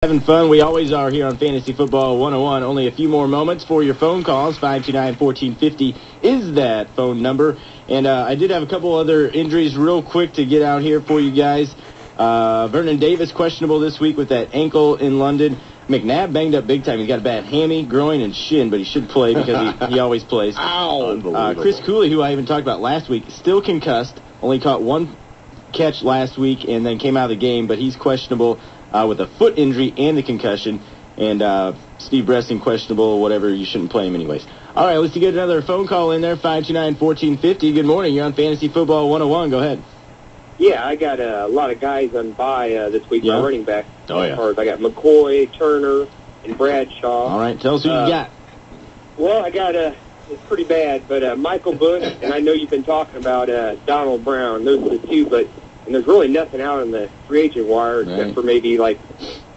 Having fun. We always are here on Fantasy Football 101. Only a few more moments for your phone calls. 529-1450 is that phone number. And I did have a couple other injuries real quick to get out here for you guys. Vernon Davis questionable this week with that ankle in London. McNabb banged up big time. He's got a bad hammy, groin, and shin, but he should play because he always plays. Ow! Chris Cooley, who I even talked about last week, still concussed. Only caught one catch last week and then came out of the game, but he's questionable with a foot injury and the concussion. And Steve Breston questionable or whatever. You shouldn't play him anyways. All right, let's get another phone call in there, 529-1450. Good morning. You're on Fantasy Football 101. Go ahead. Yeah, I got a lot of guys on bye this week. Yeah. My running back. Oh, yeah. I got McCoy, Turner, and Bradshaw. All right, tell us who you got. Well, I got it's pretty bad, but Michael Bush, and I know you've been talking about Donald Brown. Those are the two, and there's really nothing out on the free agent wire except for maybe like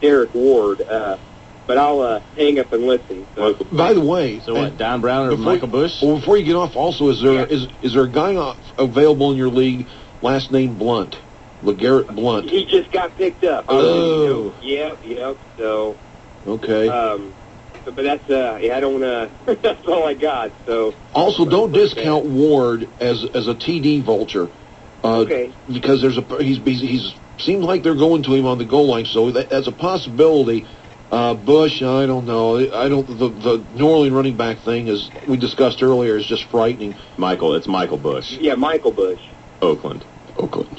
Derek Ward. But I'll hang up and listen. So. By the way, So what, Don Brown or Michael Bush? Well, before you get off, also, is there a guy available in your league, last name Blunt, LeGarrette Blunt? He just got picked up. Oh. Yep. So. Okay. But that's I don't that's all I got. So. Also, don't discount Ward as a TD vulture. Okay. Because he's seems like they're going to him on the goal line, so that's a possibility. Bush, I don't know. The New Orleans running back thing, as we discussed earlier, is just frightening. It's Michael Bush. Yeah, Michael Bush. Oakland.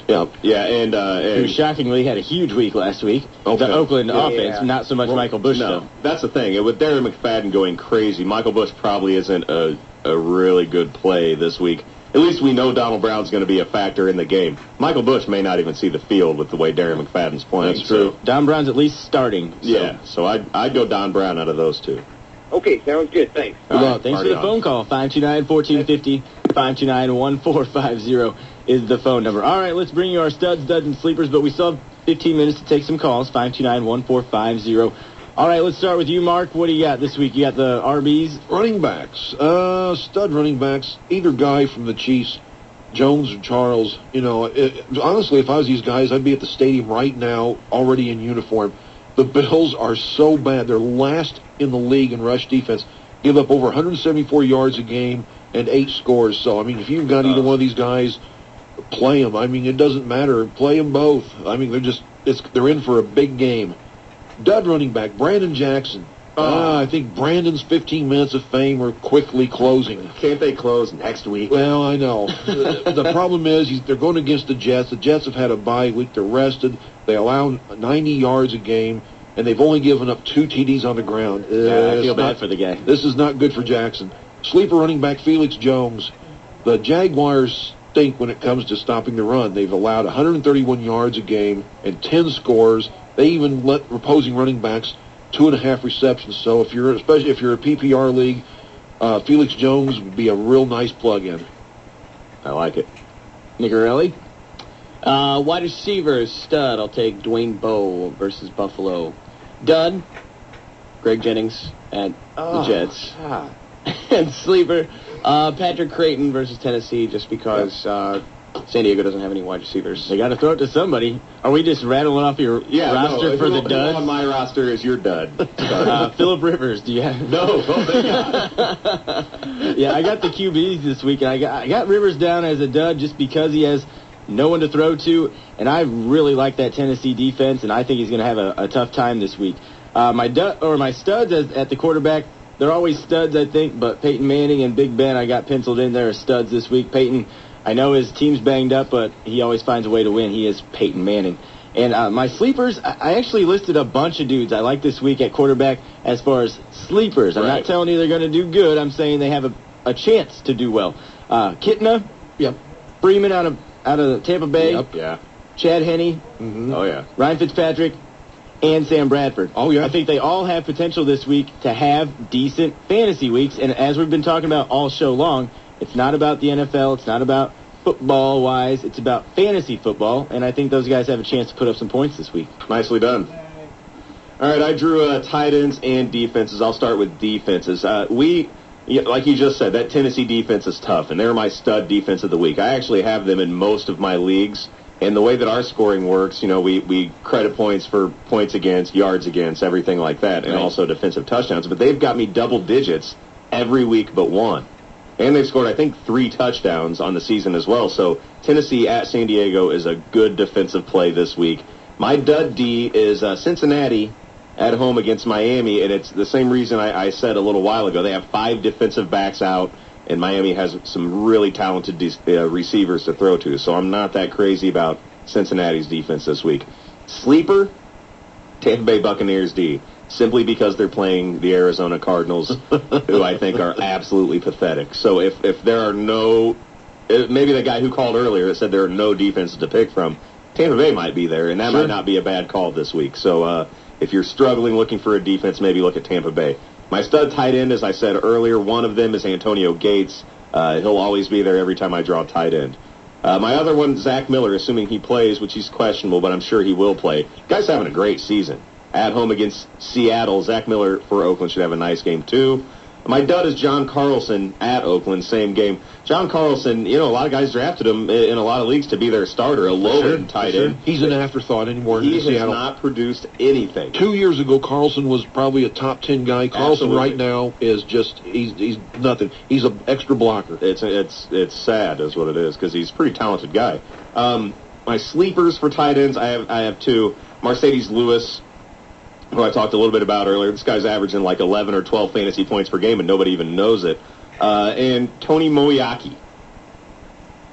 Yeah. Yeah, and Who shockingly had a huge week last week. Okay. The Oakland offense, Yeah. not so much Michael Bush, no, though. that's the thing. With Darren McFadden going crazy, Michael Bush probably isn't a really good play this week. At least we know Donald Brown's going to be a factor in the game. Michael Bush may not even see the field with the way Darren McFadden's playing. That's true. Don Brown's at least starting. So. Yeah, so I'd go Don Brown out of those two. Okay, sounds good. Thanks. Good All luck. right, Thanks for party the on. phone call. 529-1450, 529-1450 is the phone number. All right, let's bring you our studs, duds, and sleepers, but we still have 15 minutes to take some calls, 529-1450. All right, let's start with you, Mark. What do you got this week? You got the RBs? Running backs, stud running backs, either guy from the Chiefs, Jones or Charles. Honestly, if I was these guys, I'd be at the stadium right now, already in uniform. The Bills are so bad. They're last in the league in rush defense. Give up over 174 yards a game and 8 scores. So, I mean, if you've got either one of these guys, play them. I mean, it doesn't matter. Play them both. I mean, they're in for a big game. Dud running back, Brandon Jackson. I think Brandon's 15 minutes of fame are quickly closing. Can't they close next week? Well, I know. The problem is they're going against the Jets. The Jets have had a bye week. They're rested. They allow 90 yards a game, and they've only given up 2 TDs on the ground. I feel bad for the guy. This is not good for Jackson. Sleeper running back Felix Jones. The Jaguars stink when it comes to stopping the run. They've allowed 131 yards a game and 10 scores. They even let opposing running backs 2.5 receptions. So especially if you're a PPR league, Felix Jones would be a real nice plug-in. I like it. Nicorelli? Wide receivers, stud. I'll take Dwayne Bowe versus Buffalo. Dud, Greg Jennings at the Jets. And sleeper, Patrick Creighton versus Tennessee, just because San Diego doesn't have any wide receivers. They got to throw it to somebody. Are we just rattling off your roster for the Who duds? on my roster is your dud. Phillip Rivers, do you have? No, thank God. Yeah, I got the QBs this week, and I got Rivers down as a dud just because he has no one to throw to, and I really like that Tennessee defense, and I think he's going to have a tough time this week. My studs at the quarterback, they're always studs, I think, but Peyton Manning and Big Ben, I got penciled in there as studs this week. Peyton, I know his team's banged up, but he always finds a way to win. He is Peyton Manning. And my sleepers, I actually listed a bunch of dudes I like this week at quarterback as far as sleepers. I'm not telling you they're going to do good. I'm saying they have a chance to do well. Kitna, Yep. Freeman out of Tampa Bay, Yep. Yeah. Chad Henne, Oh, yeah. Ryan Fitzpatrick, and Sam Bradford. Oh, yeah. I think they all have potential this week to have decent fantasy weeks. And as we've been talking about all show long, it's not about the NFL. It's not about football-wise. It's about fantasy football. And I think those guys have a chance to put up some points this week. Nicely done. All right, I drew tight ends and defenses. I'll start with defenses. Like you just said, that Tennessee defense is tough, and they're my stud defense of the week. I actually have them in most of my leagues. And the way that our scoring works, we credit points for points against, yards against, everything like that, and also defensive touchdowns. But they've got me double digits every week but one. And they've scored, I think, 3 touchdowns on the season as well. So Tennessee at San Diego is a good defensive play this week. My dud D is Cincinnati at home against Miami, and it's the same reason I said a little while ago. They have 5 defensive backs out, and Miami has some really talented receivers to throw to. So I'm not that crazy about Cincinnati's defense this week. Sleeper, Tampa Bay Buccaneers D, simply because they're playing the Arizona Cardinals, who I think are absolutely pathetic. So if there are no, maybe the guy who called earlier that said there are no defenses to pick from, Tampa Bay might be there, and that might not be a bad call this week. So if you're struggling looking for a defense, maybe look at Tampa Bay. My stud tight end, as I said earlier, one of them is Antonio Gates. He'll always be there every time I draw a tight end. My other one, Zach Miller, assuming he plays, which he's questionable, but I'm sure he will play. Guy's having a great season. At home against Seattle, Zach Miller for Oakland should have a nice game, too. My dud is John Carlson at Oakland, same game. John Carlson, a lot of guys drafted him in a lot of leagues to be their starter, a low-end tight end. He's an afterthought anymore in Seattle. He has Seattle. not produced anything. 2 years ago, Carlson was probably a top 10 guy. Carlson right now is just, he's nothing. He's an extra blocker. It's sad is what it is, because he's a pretty talented guy. My sleepers for tight ends, I have 2. Mercedes Lewis, who I talked a little bit about earlier. This guy's averaging like 11 or 12 fantasy points per game, and nobody even knows it. And Tony Moiaki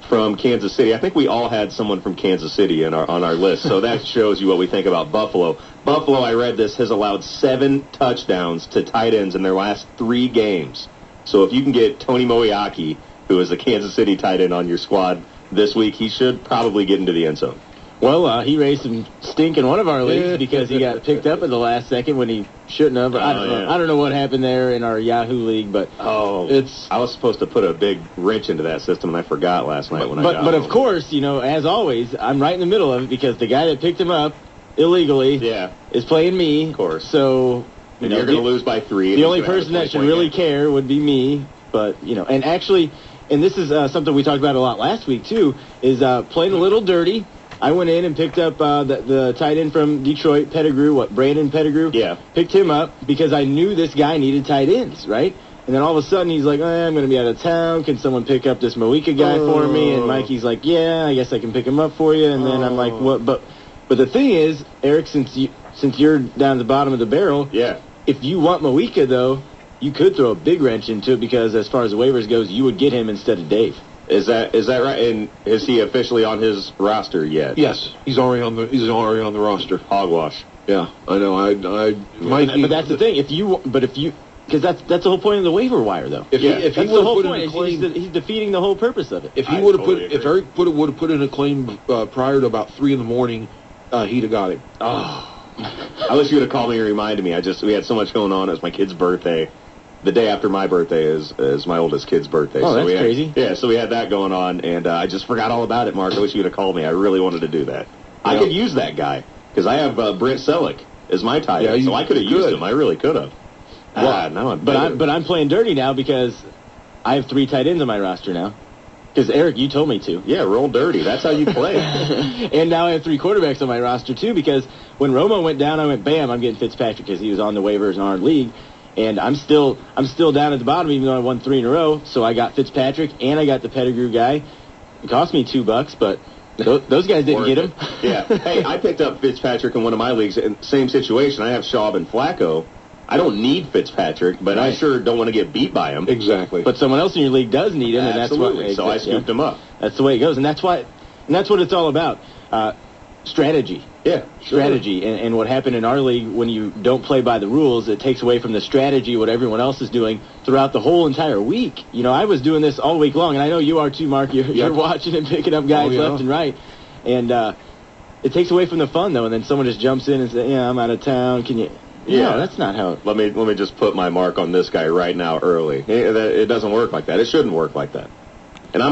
from Kansas City. I think we all had someone from Kansas City on our list, so that shows you what we think about Buffalo. Buffalo, I read this, has allowed 7 touchdowns to tight ends in their last 3 games. So if you can get Tony Moiaki, who is a Kansas City tight end, on your squad this week, he should probably get into the end zone. Well, he raised some stink in one of our leagues because he got picked up at the last second when he shouldn't have. I don't know what happened there in our Yahoo league, but I was supposed to put a big wrench into that system, and I forgot last night when I got But home. of course, as always, I'm right in the middle of it because the guy that picked him up illegally is playing me. Of course. So you're going to lose by 3. The only person that should really care would be me. But, and actually, and this is something we talked about a lot last week, too, is playing a little dirty. I went in and picked up the tight end from Detroit, Brandon Pettigrew. Yeah. Picked him up because I knew this guy needed tight ends, right? And then all of a sudden he's like, I'm going to be out of town. Can someone pick up this Moika guy for me? And Mikey's like, yeah, I guess I can pick him up for you. And then I'm like, what? But the thing is, Eric, since you're down at the bottom of the barrel, if you want Moika, though, you could throw a big wrench into it because as far as the waivers goes, you would get him instead of Dave. Is that right? And is he officially on his roster yet? Yes, he's already on the roster. Hogwash. Yeah, I know. But that's the thing. Because that's the whole point of the waiver wire, though. If he that's would the have whole put point. in a claim, He's defeating the whole purpose of it. If Eric would have put in a claim prior to about 3 in the morning, he'd have got him. Oh, I wish you would have called me and reminded me. We had so much going on. It was my kid's birthday. The day after my birthday is my oldest kid's birthday. Oh, that's crazy. Yeah, so we had that going on, and I just forgot all about it, Mark. I wish you would have called me. I really wanted to do that. I could use that guy, because I have Brent Selleck as my tight end, so I could have used him. I really could have. But I'm playing dirty now because I have 3 tight ends on my roster now. Because, Eric, you told me to. Yeah, roll dirty. That's how you play. And now I have 3 quarterbacks on my roster, too, because when Romo went down, I went, bam, I'm getting Fitzpatrick because he was on the waivers in our league. And I'm still down at the bottom, even though I won 3 in a row. So I got Fitzpatrick, and I got the Pettigrew guy. It cost me $2, but those guys didn't get him. Yeah. Hey, I picked up Fitzpatrick in one of my leagues. Same situation. I have Schaub and Flacco. I don't need Fitzpatririk, but I sure don't want to get beat by him. Exactly. But someone else in your league does need him, Absolutely. and so I scooped him up. That's the way it goes, and that's what it's all about. Strategy. Yeah, strategy. And what happened in our league, when you don't play by the rules, it takes away from the strategy, what everyone else is doing throughout the whole entire week. I was doing this all week long, and I know you are too, Mark. You're watching and picking up guys left and right. And it takes away from the fun, though, and then someone just jumps in and says, I'm out of town. Can you... Yeah, no, that's not how... Let me just put my mark on this guy right now early. It doesn't work like that. It shouldn't work like that.